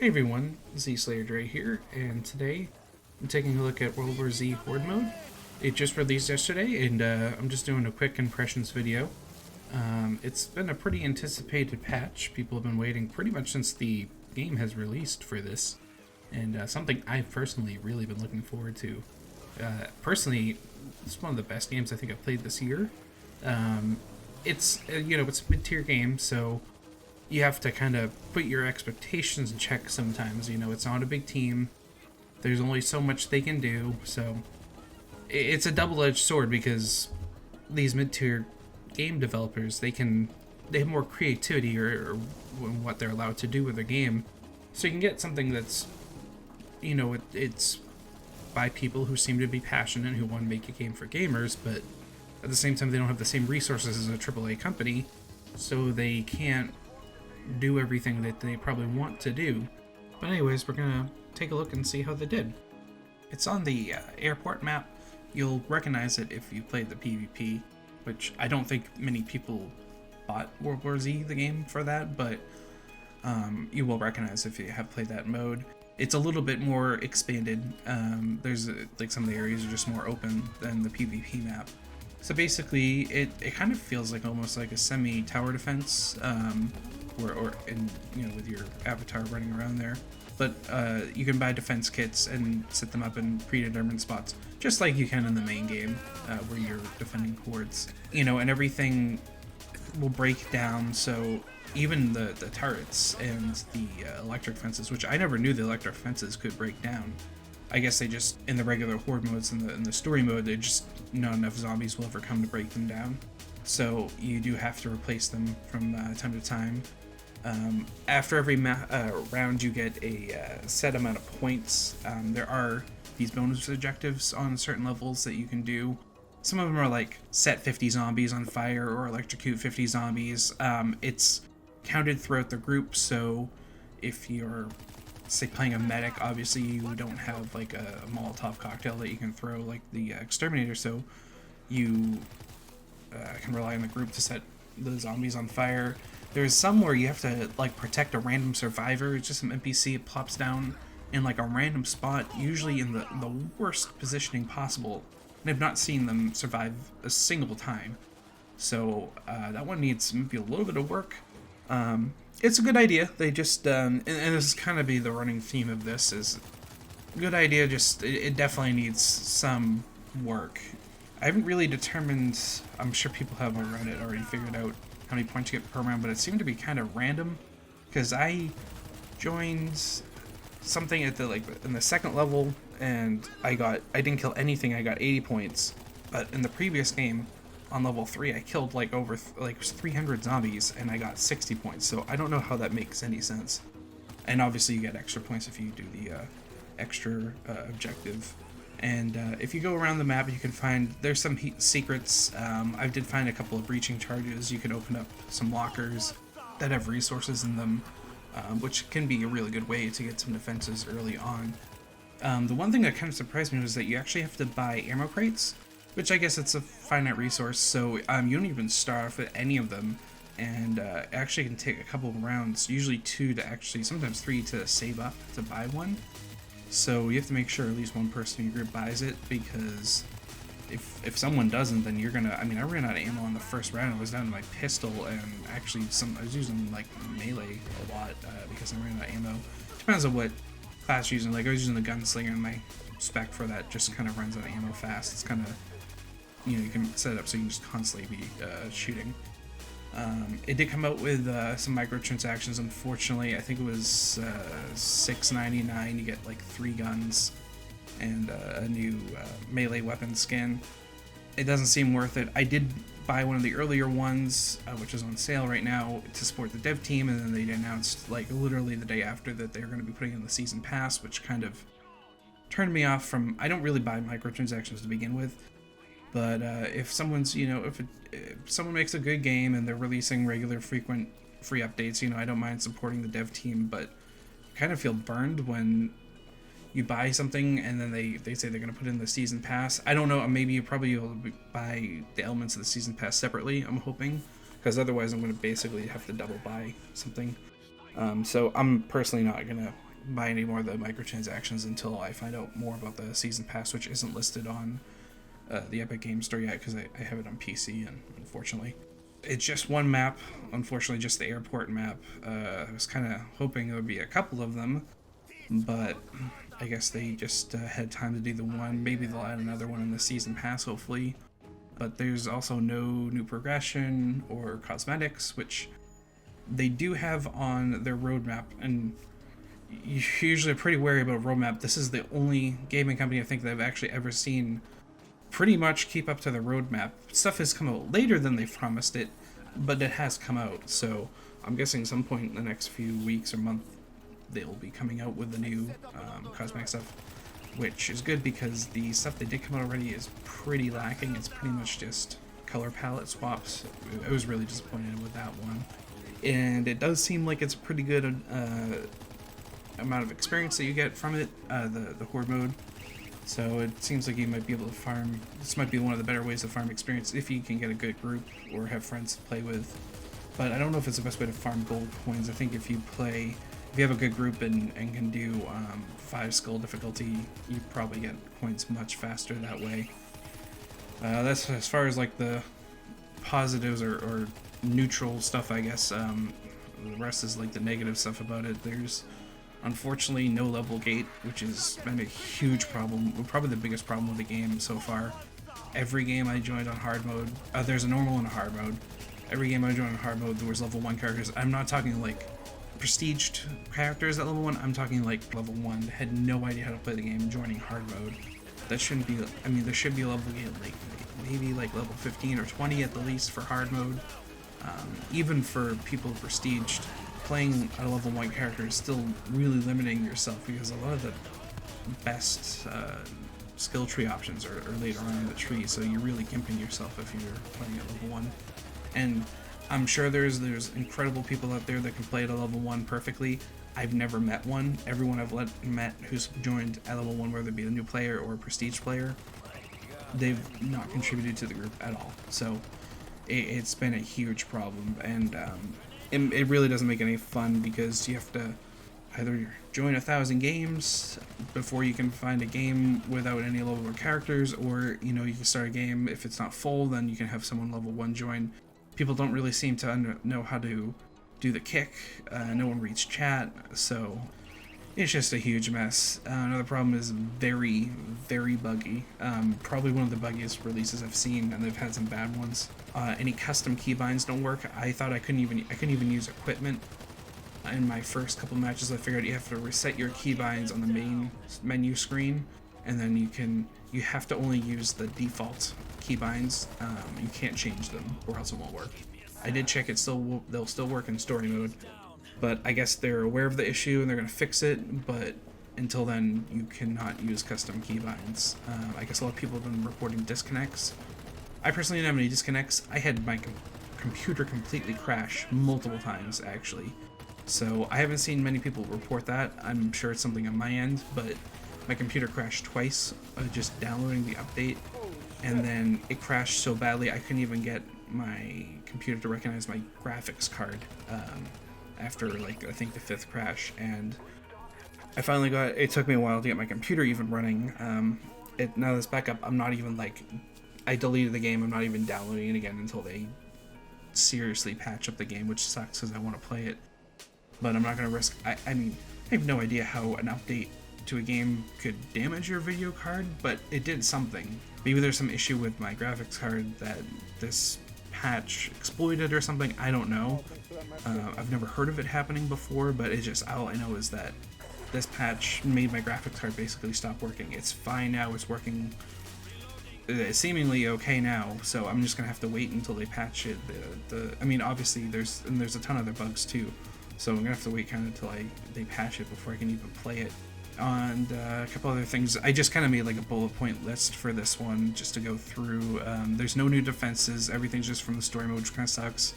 Hey everyone, Z Slayer Dre here, and today I'm taking a look at World War Z Horde mode. It just released yesterday, and I'm just doing a quick impressions video. It's been a pretty anticipated patch. People have been waiting pretty much since the game has released for this, and something I've personally really been looking forward to. Personally, it's one of the best games I think I've played this year. It's a mid-tier game, so you have to kind of put your expectations in check sometimes. It's not a big team. There's only so much they can do, so it's a double-edged sword because these mid-tier game developers, they have more creativity or what they're allowed to do with their game. So you can get something that's, it's by people who seem to be passionate, who want to make a game for gamers, but at the same time they don't have the same resources as a AAA company, so they can't do everything that they probably want to do. But anyways, we're gonna take a look and see how they did. It's on the airport map. You'll recognize it if you played the PvP, which I don't think many people bought World War Z, the game, for that, but you will recognize if you have played that mode. It's a little bit more expanded. There's like some of the areas are just more open than the PvP map. So basically, it kind of feels like almost like a semi-tower defense, with your avatar running around there. But you can buy defense kits and set them up in predetermined spots, just like you can in the main game, where you're defending hordes. And everything will break down, so even the turrets and the electric fences, which I never knew the electric fences could break down. I guess they just, in the regular horde modes, in the story mode, they just, not enough zombies will ever come to break them down. So you do have to replace them from time to time. After every round, you get a set amount of points. There are these bonus objectives on certain levels that you can do. Some of them are like set 50 zombies on fire or electrocute 50 zombies. It's counted throughout the group, so if you're, say, playing a medic, obviously you don't have like a Molotov cocktail that you can throw like the exterminator, so you can rely on the group to set the zombies on fire. There's some where you have to like protect a random survivor. It's just some NPC. It plops down in like a random spot, usually in the worst positioning possible, and I've not seen them survive a single time. So that one needs maybe a little bit of work. It's a good idea. They just and this is kind of be the running theme of this, is good idea, just it definitely needs some work. I haven't really determined, I'm sure people have on Reddit already figured out how many points you get per round, but it seemed to be kind of random, because I joined something at in the second level, and I didn't kill anything. I got 80 points, but in the previous game on level 3 I killed like over 300 zombies and I got 60 points, so I don't know how that makes any sense. And obviously you get extra points if you do the extra objective. And if you go around the map, you can find, there's some secrets. I did find a couple of breaching charges. You can open up some lockers that have resources in them, which can be a really good way to get some defenses early on. The one thing that kind of surprised me was that you actually have to buy ammo crates, which I guess it's a finite resource, so you don't even start off with any of them. And actually can take a couple of rounds, usually 2 to actually, sometimes 3 to save up to buy one. So you have to make sure at least one person in your group buys it, because if someone doesn't, then you're gonna, I ran out of ammo on the first round. I was down to my pistol, and actually I was using like melee a lot because I ran out of ammo. Depends on what class you're using. Like I was using the gunslinger, and my spec for that just kind of runs out of ammo fast. It's kind of, you can set it up so you can just constantly be shooting. It did come out with some microtransactions, unfortunately. I think it was $6.99. You get like 3 guns and a new melee weapon skin. It doesn't seem worth it. I did buy one of the earlier ones, which is on sale right now, to support the dev team, and then they announced like literally the day after that they're going to be putting in the season pass, which kind of turned me off from, I don't really buy microtransactions to begin with. But if someone's, if someone makes a good game and they're releasing regular, frequent, free updates, I don't mind supporting the dev team, but I kind of feel burned when you buy something and then they say they're going to put in the season pass. I don't know, maybe you probably will buy the elements of the season pass separately, I'm hoping, because otherwise I'm going to basically have to double buy something. So I'm personally not going to buy any more of the microtransactions until I find out more about the season pass, which isn't listed on the Epic Games Store yet because I have it on PC, and unfortunately it's just one map. Unfortunately, just the airport map. I was kind of hoping there would be a couple of them, but I guess they just had time to do the one. Maybe they'll add another one in the season pass, hopefully. But there's also no new progression or cosmetics, which they do have on their roadmap, and you're usually pretty wary about a roadmap. This is the only gaming company I think that I've actually ever seen pretty much keep up to the roadmap. Stuff has come out later than they promised it, but it has come out, so I'm guessing some point in the next few weeks or month they'll be coming out with the new cosmetic stuff, which is good because the stuff that did come out already is pretty lacking. It's pretty much just color palette swaps. I was really disappointed with that one, and it does seem like it's a pretty good amount of experience that you get from it, the Horde mode. So it seems like you might be able to farm. This might be one of the better ways to farm experience if you can get a good group or have friends to play with. But I don't know if it's the best way to farm gold coins. I think if you have a good group and can do 5 skill difficulty, you probably get coins much faster that way. That's as far as like the positives or neutral stuff, I guess. The rest is like the negative stuff about it. There's unfortunately no level gate, which has been a huge problem, probably the biggest problem with the game so far. Every game I joined on hard mode, there's a normal and a hard mode. Every game I joined on hard mode, there was level 1 characters. I'm not talking like prestiged characters at level 1, I'm talking like level 1 that had no idea how to play the game joining hard mode. That shouldn't be, I mean, there should be a level gate like maybe like level 15 or 20 at the least for hard mode. Even for people prestiged, playing a level 1 character is still really limiting yourself because a lot of the best skill tree options are later on in the tree, so you're really gimping yourself if you're playing at level 1. And I'm sure there's incredible people out there that can play at a level 1 perfectly. I've never met one. Everyone I've met who's joined at level 1, whether it be a new player or a prestige player, they've not contributed to the group at all. So it's been a huge problem, and it really doesn't make any fun because you have to either join 1,000 games before you can find a game without any level 1 characters, or you can start a game, if it's not full then you can have someone level 1 join. People don't really seem to know how to do the kick. No one reads chat, so it's just a huge mess. Another problem is very, very buggy. Probably one of the buggiest releases I've seen, and they've had some bad ones. Any custom keybinds don't work. I thought I couldn't even use equipment. In my first couple matches, I figured you have to reset your keybinds on the main menu screen, and then you have to only use the default keybinds. You can't change them, or else it won't work. I did check it; they'll still work in story mode. But I guess they're aware of the issue and they're going to fix it, but until then, you cannot use custom keybinds. I guess a lot of people have been reporting disconnects. I personally didn't have any disconnects. I had my computer completely crash multiple times, actually. So I haven't seen many people report that. I'm sure it's something on my end, but my computer crashed twice, just downloading the update, and then it crashed so badly I couldn't even get my computer to recognize my graphics card. After like I think the 5th crash, and I finally it took me a while to get my computer even running. Now this backup, I'm not even I deleted the game, I'm not even downloading it again until they seriously patch up the game, which sucks because I want to play it, but I'm not going to risk, I mean, I have no idea how an update to a game could damage your video card, but it did something. Maybe there's some issue with my graphics card that this patch exploited or something, I don't know. I've never heard of it happening before, but all I know is that this patch made my graphics card basically stop working. It's fine now, it's working seemingly okay now, so I'm just gonna have to wait until they patch it. I mean, obviously there's a ton of other bugs too, so I'm gonna have to wait kind of until they patch it before I can even play it. And a couple other things, I just kind of made like a bullet point list for this one just to go through. There's no new defenses, everything's just from the story mode, which kind of sucks.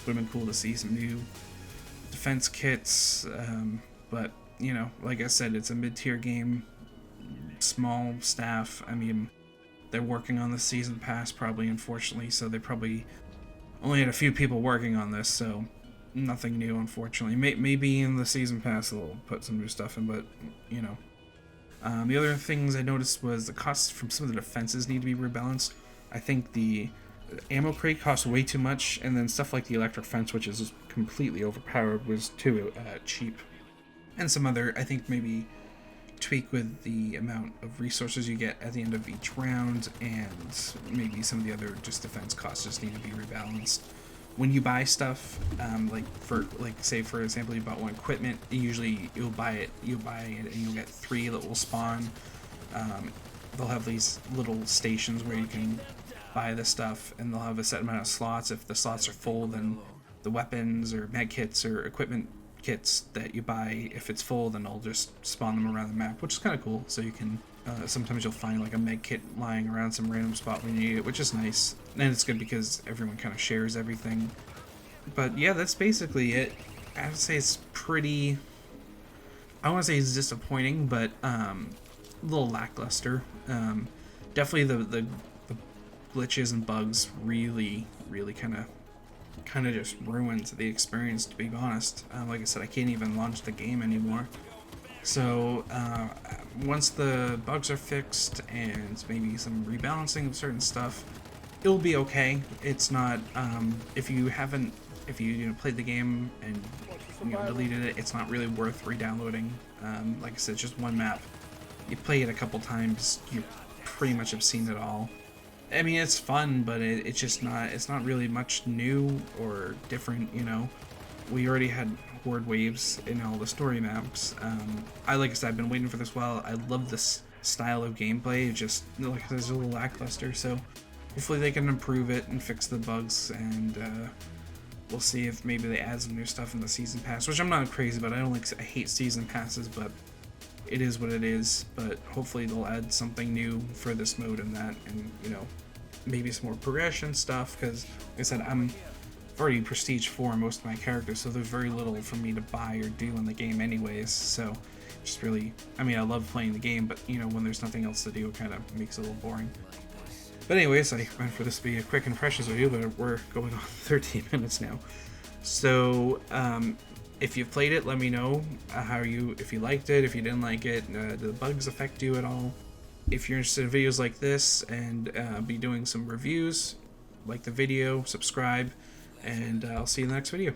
Would have been cool to see some new defense kits, but like I said, it's a mid-tier game, small staff. I mean, they're working on the season pass probably, unfortunately, so they probably only had a few people working on this, so nothing new, unfortunately. Maybe in the season pass they'll put some new stuff in, but you know. The other things I noticed was the costs from some of the defenses need to be rebalanced. I think the ammo crate costs way too much, and then stuff like the electric fence, which is completely overpowered, was too cheap. And some other, I think maybe tweak with the amount of resources you get at the end of each round, and maybe some of the other just defense costs just need to be rebalanced. When you buy stuff, say for example you bought one equipment, usually you'll buy it and you'll get 3 that will spawn. They'll have these little stations where you can buy the stuff, and they'll have a set amount of slots. If the slots are full, then the weapons or med kits or equipment kits that you buy, if it's full, then they'll just spawn them around the map, which is kind of cool. So you can sometimes you'll find like a med kit lying around some random spot when you need it, which is nice. And it's good because everyone kind of shares everything. But yeah, that's basically it. I would say it's pretty, I don't want to say it's disappointing, but a little lackluster. Definitely the glitches and bugs really kind of just ruins the experience, to be honest. Like I said, I can't even launch the game anymore. So once the bugs are fixed and maybe some rebalancing of certain stuff, it'll be okay. It's not if you played the game and deleted it, it's not really worth re-downloading. Like I said, it's just one map. You play it a couple times, you pretty much have seen it all. I mean, it's fun, but it's not really much new or different, you know. We already had Horde waves in all the story maps. Like I said, I've been waiting for this while. I love this style of gameplay. It just, like I said, it's a little lackluster, so hopefully they can improve it and fix the bugs, and we'll see if maybe they add some new stuff in the season pass, which I'm not crazy about. I hate season passes, but it is what it is. But hopefully they'll add something new for this mode and that, and you know, maybe some more progression stuff, because like I said, I've already prestige 4 most of my characters, so there's very little for me to buy or do in the game anyways. So just really, I mean, I love playing the game, but you know, when there's nothing else to do, it kind of makes it a little boring. But anyways, I meant for this to be a quick impressions video, but we're going on 13 minutes now. So if you've played it, let me know if you liked it, if you didn't like it, did the bugs affect you at all? If you're interested in videos like this and be doing some reviews, like the video, subscribe, and I'll see you in the next video.